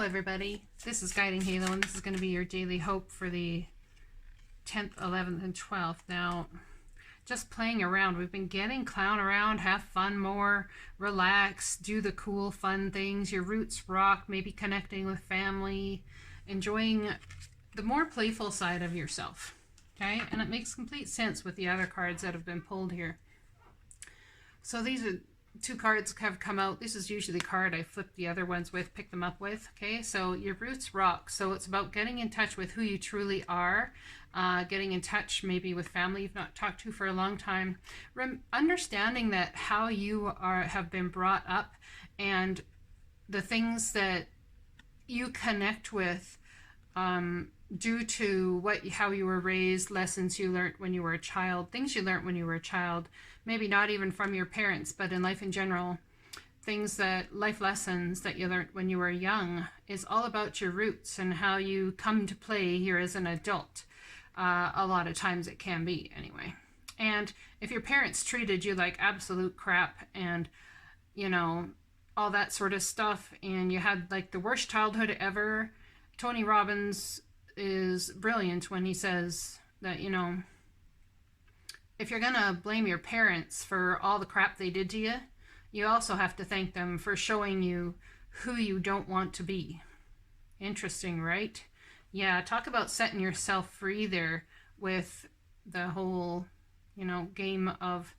everybody. This is Guiding Halo, and this is going to be your daily hope for the 10th, 11th, and 12th. Now, just playing around. We've been getting clown around, have fun more, relax, do the cool, fun things. Your roots rock, maybe connecting with family, enjoying the more playful side of yourself. Okay? And it makes complete sense with the other cards that have been pulled here. So these are two cards have come out. This is usually the card I flip the other ones with, pick them up with. Okay, so your roots rock. So it's about getting in touch with who you truly are, getting in touch maybe with family you've not talked to for a long time, understanding that how you have been brought up and the things that you connect with due to how you were raised, lessons you learned when you were a child, things you learned when you were a child, maybe not even from your parents, but in life in general, life lessons that you learned when you were young is all about your roots and how you come to play here as an adult. A lot of times it can be anyway. And if your parents treated you like absolute crap and, you know, all that sort of stuff, and you had like the worst childhood ever, Tony Robbins is brilliant when he says that, you know, if you're going to blame your parents for all the crap they did to you, you also have to thank them for showing you who you don't want to be. Interesting, right? Yeah, talk about setting yourself free there with the whole, you know, game of,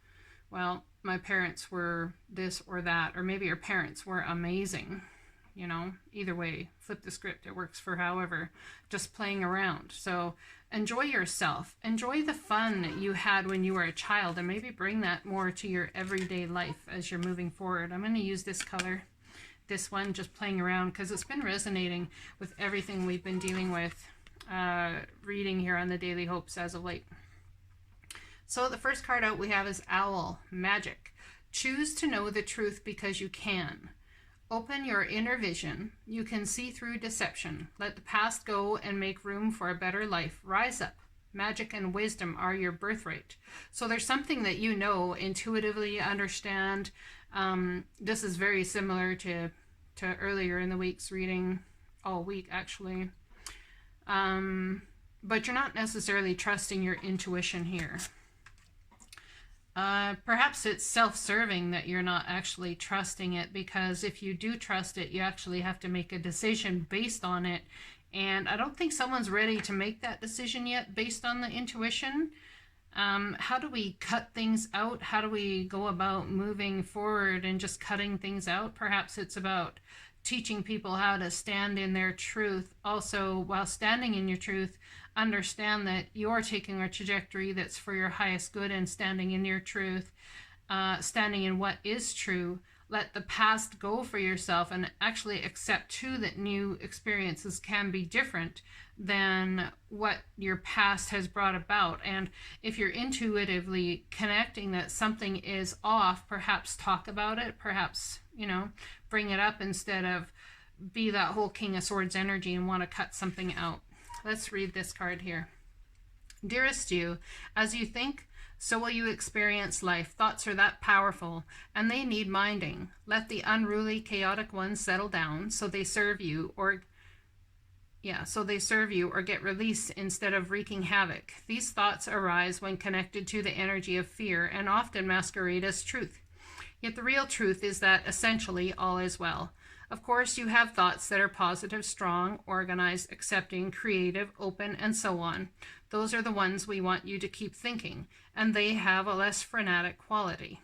well, my parents were this or that, or maybe your parents were amazing. You know, either way, flip the script. It works for however, just playing around. So enjoy yourself. Enjoy the fun that you had when you were a child, and maybe bring that more to your everyday life as you're moving forward. I'm going to use this color, this one, just playing around, because it's been resonating with everything we've been dealing with, reading here on the Daily Hopes as of late. So the first card out we have is Owl, Magic. Choose to know the truth because you can. Open your inner vision. You can see through deception. Let the past go and make room for a better life. Rise up. Magic and wisdom are your birthright. So there's something that you know, intuitively understand. This is very similar to earlier in the week's reading, all week actually. But you're not necessarily trusting your intuition here. Perhaps it's self-serving that you're not actually trusting it, because if you do trust it, you actually have to make a decision based on it. And I don't think someone's ready to make that decision yet based on the intuition. How do we cut things out? How do we go about moving forward and just cutting things out? Perhaps it's about teaching people how to stand in their truth. Also, while standing in your truth, understand that you're taking a trajectory that's for your highest good and standing in your truth, standing in what is true. Let the past go for yourself and actually accept too that new experiences can be different than what your past has brought about. And if you're intuitively connecting that something is off, perhaps talk about it, perhaps, you know, bring it up instead of be that whole King of Swords energy and want to cut something out. Let's read this card here. Dearest you, as you think, so will you experience life. Thoughts are that powerful, and they need minding. Let the unruly, chaotic ones settle down so they serve you or get release instead of wreaking havoc. These thoughts arise when connected to the energy of fear and often masquerade as truth. Yet the real truth is that essentially all is well. Of course, you have thoughts that are positive, strong, organized, accepting, creative, open, and so on. Those are the ones we want you to keep thinking, and they have a less frenetic quality.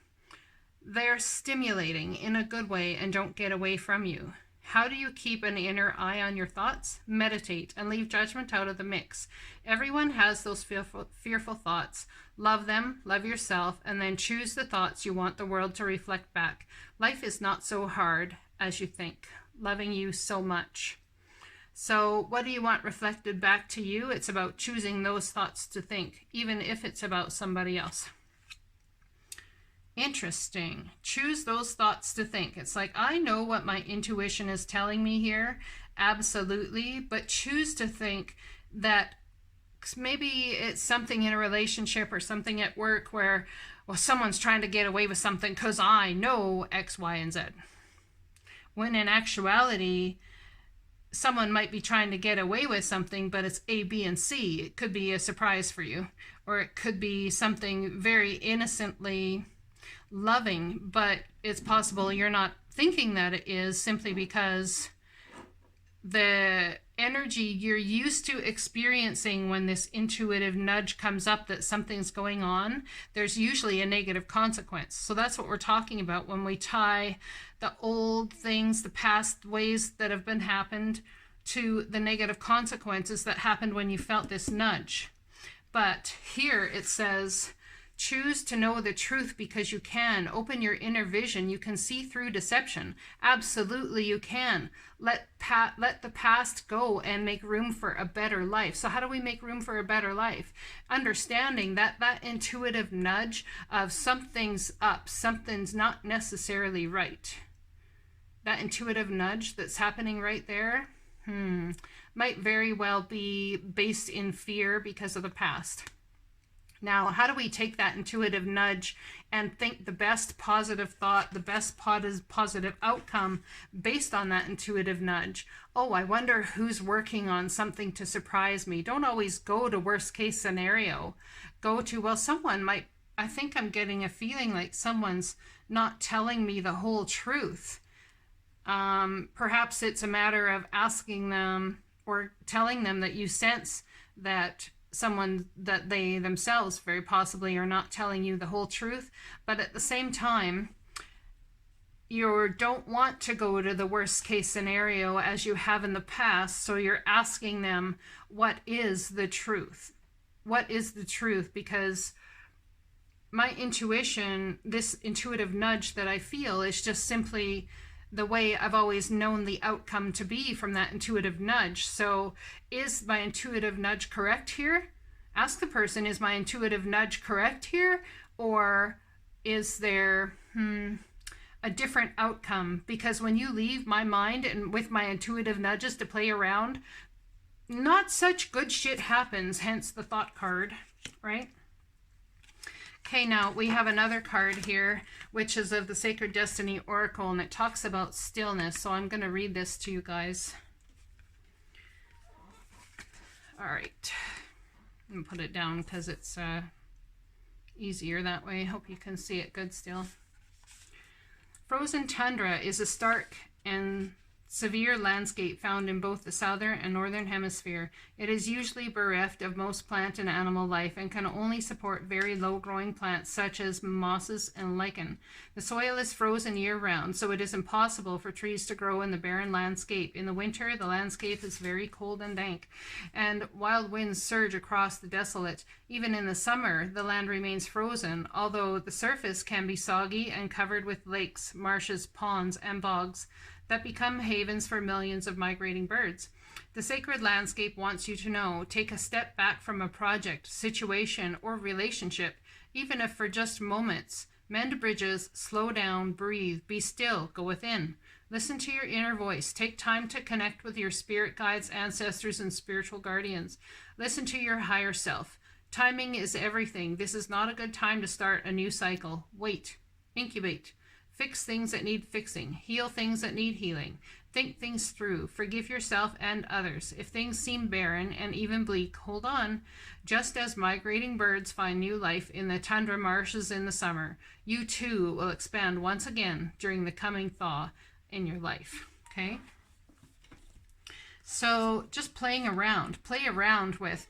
They're stimulating in a good way and don't get away from you. How do you keep an inner eye on your thoughts? Meditate and leave judgment out of the mix. Everyone has those fearful thoughts. Love them, love yourself, and then choose the thoughts you want the world to reflect back. Life is not so hard as you think. Loving you so much. So what do you want reflected back to you? It's about choosing those thoughts to think, even if it's about somebody else. Interesting. Choose those thoughts to think. It's like, I know what my intuition is telling me here, absolutely, but choose to think that maybe it's something in a relationship or something at work where, well, someone's trying to get away with something because I know X, Y, and Z. When in actuality, someone might be trying to get away with something, but it's A, B, and C. It could be a surprise for you, or it could be something very innocently loving, but it's possible you're not thinking that it is, simply because the energy you're used to experiencing when this intuitive nudge comes up that something's going on, there's usually a negative consequence. So that's what we're talking about when we tie the old things, the past ways that have been happened, to the negative consequences that happened when you felt this nudge. But here it says, choose to know the truth because you can. Open your inner vision. You can see through deception. Absolutely you can. Let the past go and make room for a better life. So how do we make room for a better life? Understanding that intuitive nudge of something's up, something's not necessarily right. That intuitive nudge that's happening right there might very well be based in fear because of the past. Now, how do we take that intuitive nudge and think the best positive thought, the best positive outcome based on that intuitive nudge? Oh, I wonder who's working on something to surprise me. Don't always go to worst case scenario. Go to, well, someone might, I think I'm getting a feeling like someone's not telling me the whole truth. Perhaps it's a matter of asking them or telling them that you sense that someone, that they themselves very possibly are not telling you the whole truth, but at the same time you don't want to go to the worst case scenario as you have in the past. So you're asking them, what is the truth? What is the truth? Because my intuition, this intuitive nudge that I feel, is just simply the way I've always known the outcome to be from that intuitive nudge. So is my intuitive nudge correct here? Ask the person, is my intuitive nudge correct here? Or is there a different outcome? Because when you leave my mind and with my intuitive nudges to play around, not such good shit happens, hence the thought card, right? Okay, now we have another card here, which is of the Sacred Destiny Oracle, and it talks about stillness. So I'm going to read this to you guys. All right. I'm going to put it down because it's easier that way. Hope you can see it good still. Frozen tundra is a stark and severe landscape found in both the southern and northern hemisphere. It is usually bereft of most plant and animal life and can only support very low-growing plants such as mosses and lichen. The soil is frozen year-round, so it is impossible for trees to grow in the barren landscape. In the winter, the landscape is very cold and dank, and wild winds surge across the desolate. Even in the summer, the land remains frozen, although the surface can be soggy and covered with lakes, marshes, ponds, and bogs that become havens for millions of migrating birds. The sacred landscape wants you to know, take a step back from a project, situation, or relationship, even if for just moments. Mend bridges, slow down, breathe, be still, go within. Listen to your inner voice. Take time to connect with your spirit guides, ancestors, and spiritual guardians. Listen to your higher self. Timing is everything. This is not a good time to start a new cycle. Wait. Incubate. Fix things that need fixing. Heal things that need healing. Think things through. Forgive yourself and others. If things seem barren and even bleak, hold on. Just as migrating birds find new life in the tundra marshes in the summer, you too will expand once again during the coming thaw in your life. Okay? So just playing around. Play around with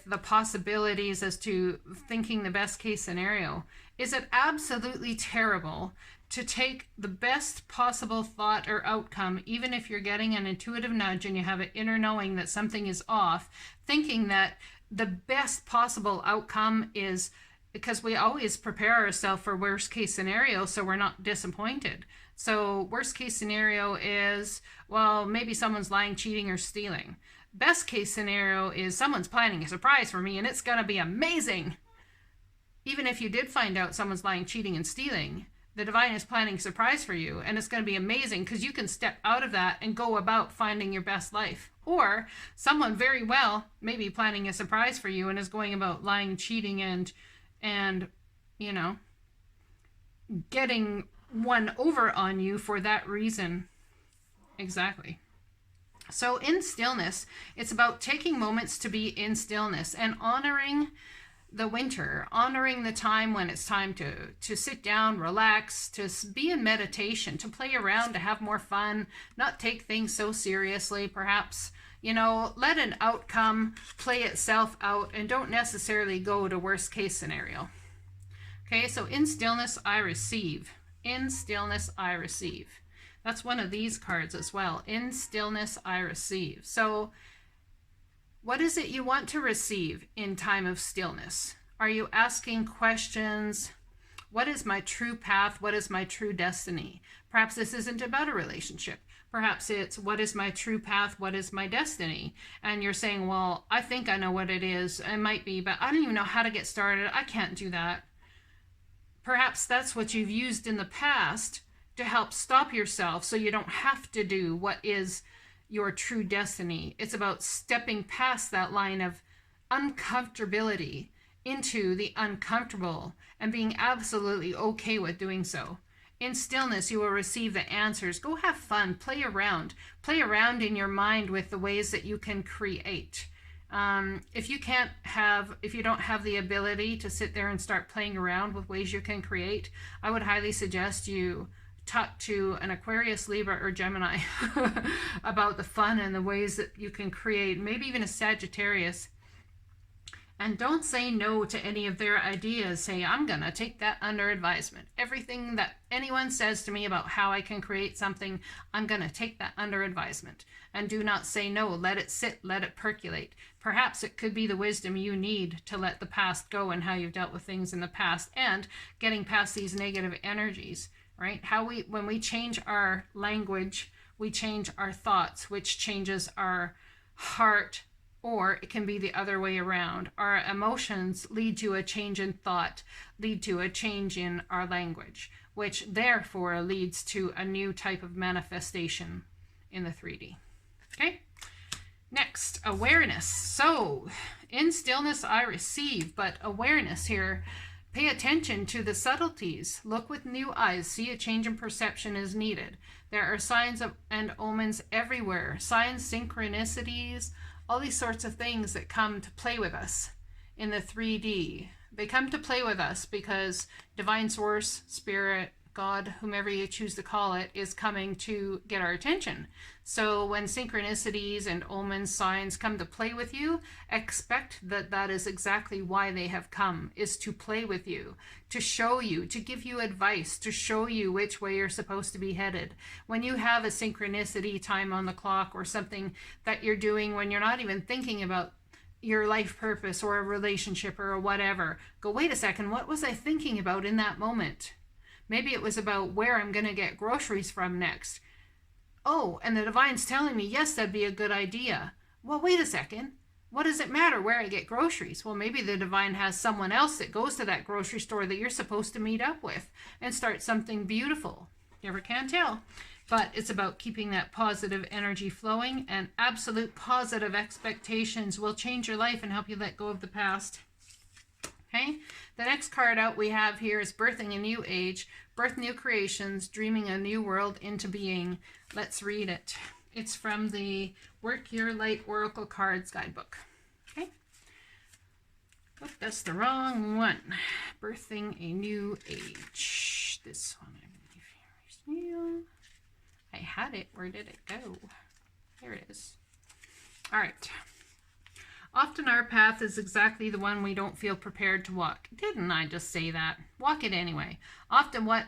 the possibilities as to thinking the best case scenario. Is it absolutely terrible to take the best possible thought or outcome, even if you're getting an intuitive nudge and you have an inner knowing that something is off, thinking that the best possible outcome is, because we always prepare ourselves for worst case scenario so we're not disappointed. So worst case scenario is, well, maybe someone's lying, cheating, or stealing. Best case scenario is someone's planning a surprise for me and it's going to be amazing. Even if you did find out someone's lying, cheating, and stealing, the divine is planning a surprise for you, and it's going to be amazing because you can step out of that and go about finding your best life. Or someone very well may be planning a surprise for you and is going about lying, cheating, and you know, getting one over on you for that reason. Exactly. So in stillness, it's about taking moments to be in stillness and honoring the winter, honoring the time when it's time to sit down, relax, to be in meditation, to play around, to have more fun, not take things so seriously, perhaps, you know, let an outcome play itself out and don't necessarily go to worst case scenario. Okay, so in stillness, I receive. In stillness, I receive. That's one of these cards as well. In stillness, I receive. So what is it you want to receive in time of stillness? Are you asking questions? What is my true path? What is my true destiny? Perhaps this isn't about a relationship. Perhaps it's, what is my true path? What is my destiny? And you're saying, well, I think I know what it is. It might be, but I don't even know how to get started. I can't do that. Perhaps that's what you've used in the past to help stop yourself so you don't have to do what is your true destiny. It's about stepping past that line of uncomfortability into the uncomfortable and being absolutely okay with doing so. In stillness, you will receive the answers. Go have fun, play around in your mind with the ways that you can create. If you don't have the ability to sit there and start playing around with ways you can create, I would highly suggest you talk to an Aquarius, Libra, or Gemini about the fun and the ways that you can create, maybe even a Sagittarius. And don't say no to any of their ideas. Say, I'm going to take that under advisement. Everything that anyone says to me about how I can create something, I'm going to take that under advisement. And do not say no. Let it sit. Let it percolate. Perhaps it could be the wisdom you need to let the past go and how you've dealt with things in the past and getting past these negative energies, right? When we change our language, we change our thoughts, which changes our heart. Or it can be the other way around. Our emotions lead to a change in thought, lead to a change in our language, which therefore leads to a new type of manifestation in the 3D. Okay? Next, awareness. So, in stillness I receive, but awareness here, pay attention to the subtleties. Look with new eyes. See, a change in perception is needed. There are signs and omens everywhere. Signs, synchronicities, all these sorts of things that come to play with us in the 3D. They come to play with us because divine source, spirit, God, whomever you choose to call it, is coming to get our attention. So when synchronicities and omens, signs come to play with you, expect that that is exactly why they have come, is to play with you, to show you, to give you advice, to show you which way you're supposed to be headed. When you have a synchronicity time on the clock or something that you're doing when you're not even thinking about your life purpose or a relationship or whatever, go, wait a second, what was I thinking about in that moment? Maybe it was about where I'm going to get groceries from next. Oh, and the divine's telling me, yes, that'd be a good idea. Well, wait a second. What does it matter where I get groceries? Well, maybe the divine has someone else that goes to that grocery store that you're supposed to meet up with and start something beautiful. You never can tell. But it's about keeping that positive energy flowing, and absolute positive expectations will change your life and help you let go of the past. Okay, the next card out we have here is birthing a new age, birth new creations, dreaming a new world into being. Let's read it. It's from the Work Your Light Oracle Cards Guidebook. Okay. Oh, that's the wrong one. Birthing a new age. This one, I believe. I had it. Where did it go? There it is. All right. Often our path is exactly the one we don't feel prepared to walk. Didn't I just say that? Walk it anyway. Often what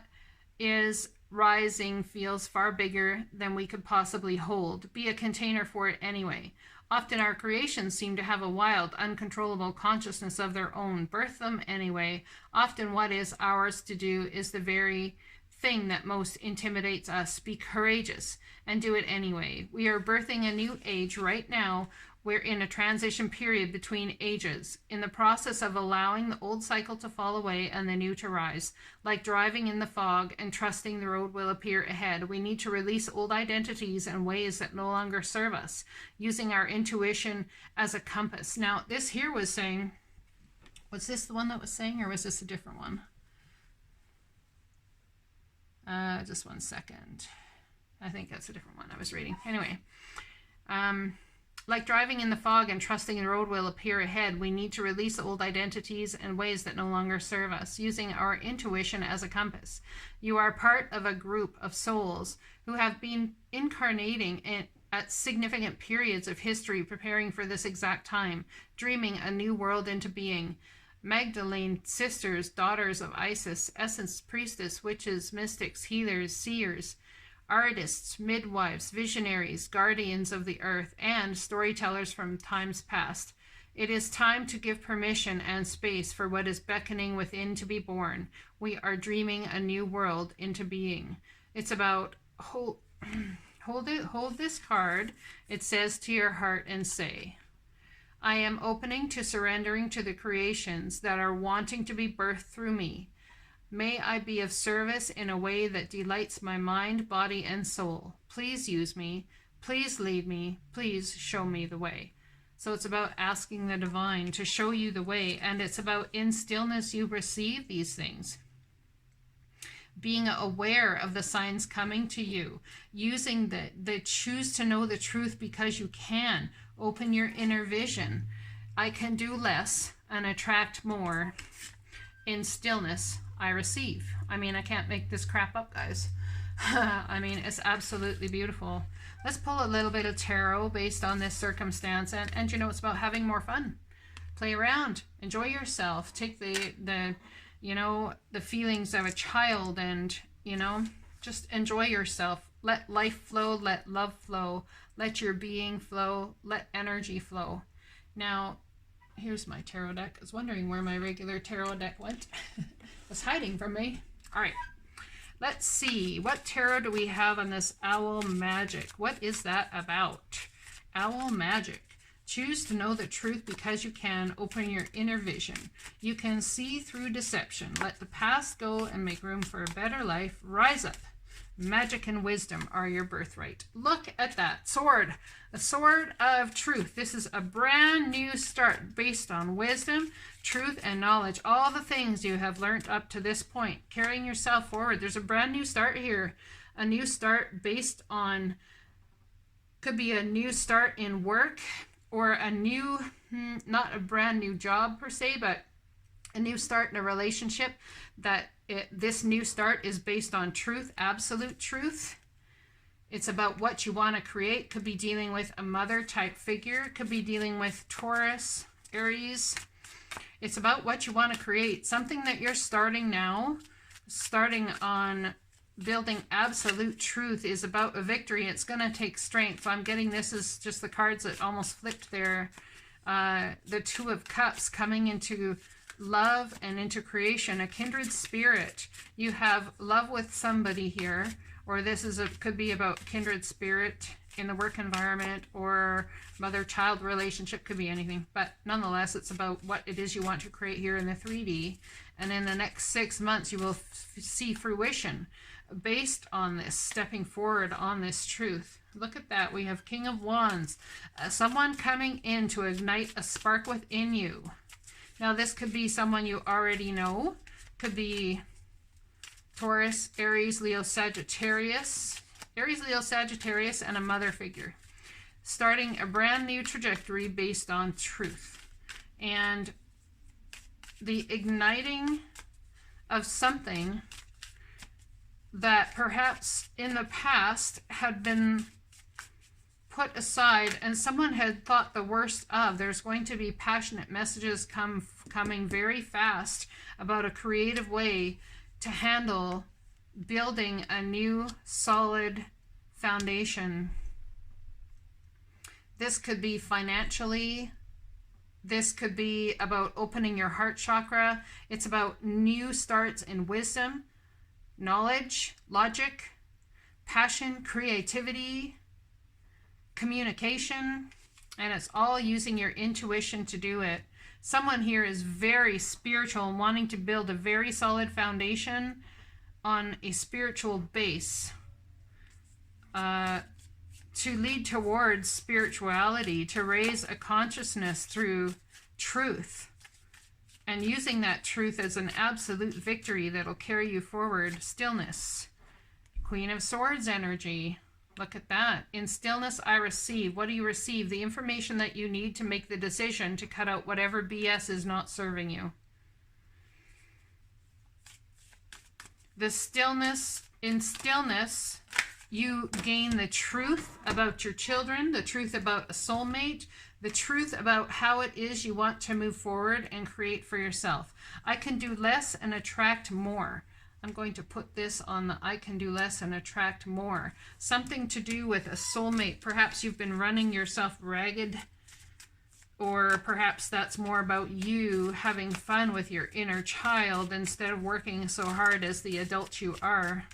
is rising feels far bigger than we could possibly hold. Be a container for it anyway. Often our creations seem to have a wild, uncontrollable consciousness of their own. Birth them anyway. Often what is ours to do is the very thing that most intimidates us. Be courageous and do it anyway. We are birthing a new age right now. We're in a transition period between ages, in the process of allowing the old cycle to fall away and the new to rise. Like driving in the fog and trusting the road will appear ahead, we need to release old identities and ways that no longer serve us, using our intuition as a compass. Now, this here was saying, was this the one that was saying, or was this a different one? Just one second. I think that's a different one I was reading. Anyway. Like driving in the fog and trusting the road will appear ahead, we need to release old identities and ways that no longer serve us, using our intuition as a compass. You are part of a group of souls who have been incarnating at significant periods of history, preparing for this exact time, dreaming a new world into being. Magdalene sisters, daughters of Isis, essence, priestess, witches, mystics, healers, seers, artists, midwives, visionaries, guardians of the earth, and storytellers from times past. It is time to give permission and space for what is beckoning within to be born. We are dreaming a new world into being. It's about hold this card. It says to your heart and say, I am opening to surrendering to the creations that are wanting to be birthed through me. May I be of service in a way that delights my mind, body, and soul. Please use me. Please lead me. Please show me the way. So it's about asking the divine to show you the way, and it's about in stillness you receive these things. Being aware of the signs coming to you, using the choose to know the truth because you can. Open your inner vision. I can do less and attract more. In stillness, I receive. I mean, I can't make this crap up, guys. I mean, it's absolutely beautiful. Let's pull a little bit of tarot based on this circumstance. And you know, it's about having more fun. Play around. Enjoy yourself. Take the you know, the feelings of a child and, you know, just enjoy yourself. Let life flow. Let love flow. Let your being flow. Let energy flow. Now, here's my tarot deck. I was wondering where my regular tarot deck went. It's hiding from me. All right. Let's see. What tarot do we have on this Owl Magic? What is that about? Owl Magic. Choose to know the truth because you can. Open your inner vision. You can see through deception. Let the past go and make room for a better life. Rise up. Magic and wisdom are your birthright. Look at that sword. A sword of truth. This is a brand new start based on wisdom, truth, and knowledge. All the things you have learned up to this point. Carrying yourself forward. There's a brand new start here. A new start based on, could be a new start in work or a new, not a brand new job per se, but a new start in a relationship. This new start is based on truth, absolute truth. It's about what you want to create. Could be dealing with a mother type figure. Could be dealing with Taurus, Aries. It's about what you want to create. Something that you're starting now, starting on building absolute truth, is about a victory. It's going to take strength. So I'm getting this is just the cards that almost flipped there. The Two of Cups coming into love and into creation, a kindred spirit. You have love with somebody here, or this is could be about kindred spirit in the work environment, or mother-child relationship, could be anything. But nonetheless, it's about what it is you want to create here in the 3D. And in the next 6 months, you will see fruition based on this, stepping forward on this truth. Look at that. We have King of Wands, someone coming in to ignite a spark within you. Now, this could be someone you already know. Could be Taurus, Aries, Leo, Sagittarius. Aries, Leo, Sagittarius, and a mother figure. Starting a brand new trajectory based on truth. And the igniting of something that perhaps in the past had been put aside and someone had thought the worst of. There's going to be passionate messages coming very fast about a creative way to handle building a new solid foundation. This could be financially. This could be about opening your heart chakra. It's about new starts in wisdom, knowledge, logic, passion, creativity, communication, and it's all using your intuition to do it. Someone here is very spiritual and wanting to build a very solid foundation on a spiritual base to lead towards spirituality, to raise a consciousness through truth, and using that truth as an absolute victory that'll carry you forward. Stillness, Queen of Swords energy. Look at that. In stillness, I receive. What do you receive? The information that you need to make the decision to cut out whatever BS is not serving you. The stillness, in stillness, you gain the truth about your children, the truth about a soulmate, the truth about how it is you want to move forward and create for yourself. I can do less and attract more. I'm going to put this on the I can do less and attract more. Something to do with a soulmate. Perhaps you've been running yourself ragged, or perhaps that's more about you having fun with your inner child instead of working so hard as the adult you are.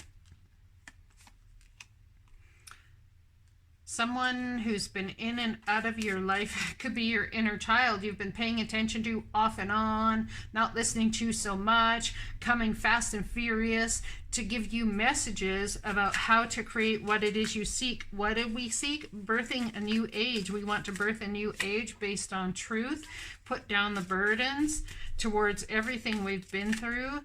Someone who's been in and out of your life could be your inner child you've been paying attention to off and on, not listening to so much, coming fast and furious to give you messages about how to create what it is you seek. What do we seek? Birthing a new age. We want to birth a new age based on truth, put down the burdens towards everything we've been through.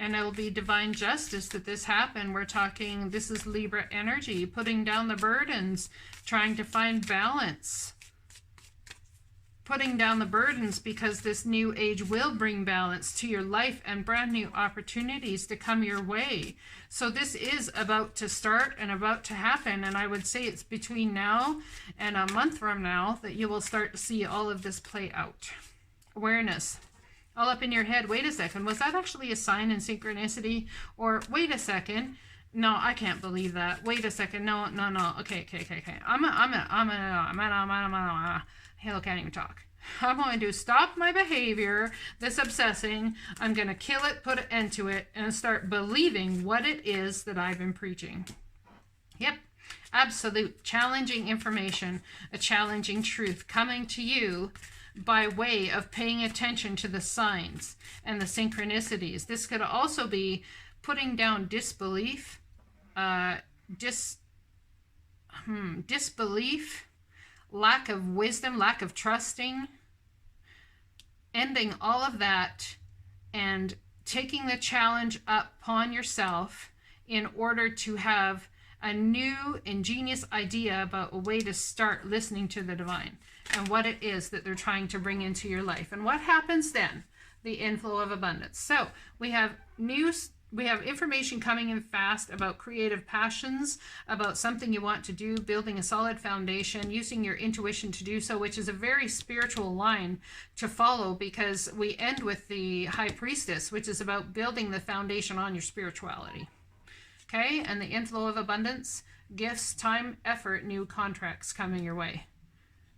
And it'll be divine justice that this happened. We're talking, this is Libra energy, putting down the burdens, trying to find balance. Putting down the burdens because this new age will bring balance to your life and brand new opportunities to come your way. So this is about to start and about to happen. And I would say it's between now and a month from now that you will start to see all of this play out. Awareness. All up in your head. Wait a second. Was that actually a sign in synchronicity? Or wait a second. No, I can't believe that. Wait a second. No. Okay. Hell, I can't even talk. I'm going to stop my behavior, this obsessing. I'm going to kill it, put an end to it, and start believing what it is that I've been preaching. Yep. Absolute challenging information, a challenging truth coming to you by way of paying attention to the signs and the synchronicities. This could also be putting down disbelief, disbelief, lack of wisdom, lack of trusting, ending all of that and taking the challenge upon yourself in order to have a new ingenious idea about a way to start listening to the divine and what it is that they're trying to bring into your life. And what happens then? The inflow of abundance. So we have news, we have information coming in fast about creative passions, about something you want to do, building a solid foundation, using your intuition to do so, which is a very spiritual line to follow, because we end with the High Priestess, which is about building the foundation on your spirituality. Okay, and the inflow of abundance, gifts, time, effort, new contracts coming your way.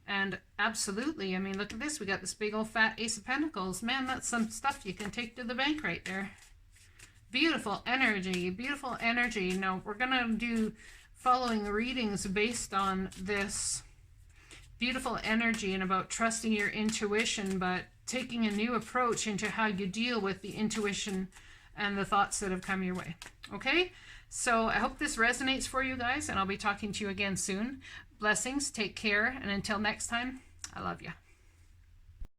And absolutely, I mean, look at this. We got this big old fat Ace of Pentacles. Man, that's some stuff you can take to the bank right there. Beautiful energy, beautiful energy. Now, we're going to do following readings based on this beautiful energy and about trusting your intuition, but taking a new approach into how you deal with the intuition and the thoughts that have come your way. Okay? So I hope this resonates for you guys, and I'll be talking to you again soon. Blessings, take care, and until next time, I love you.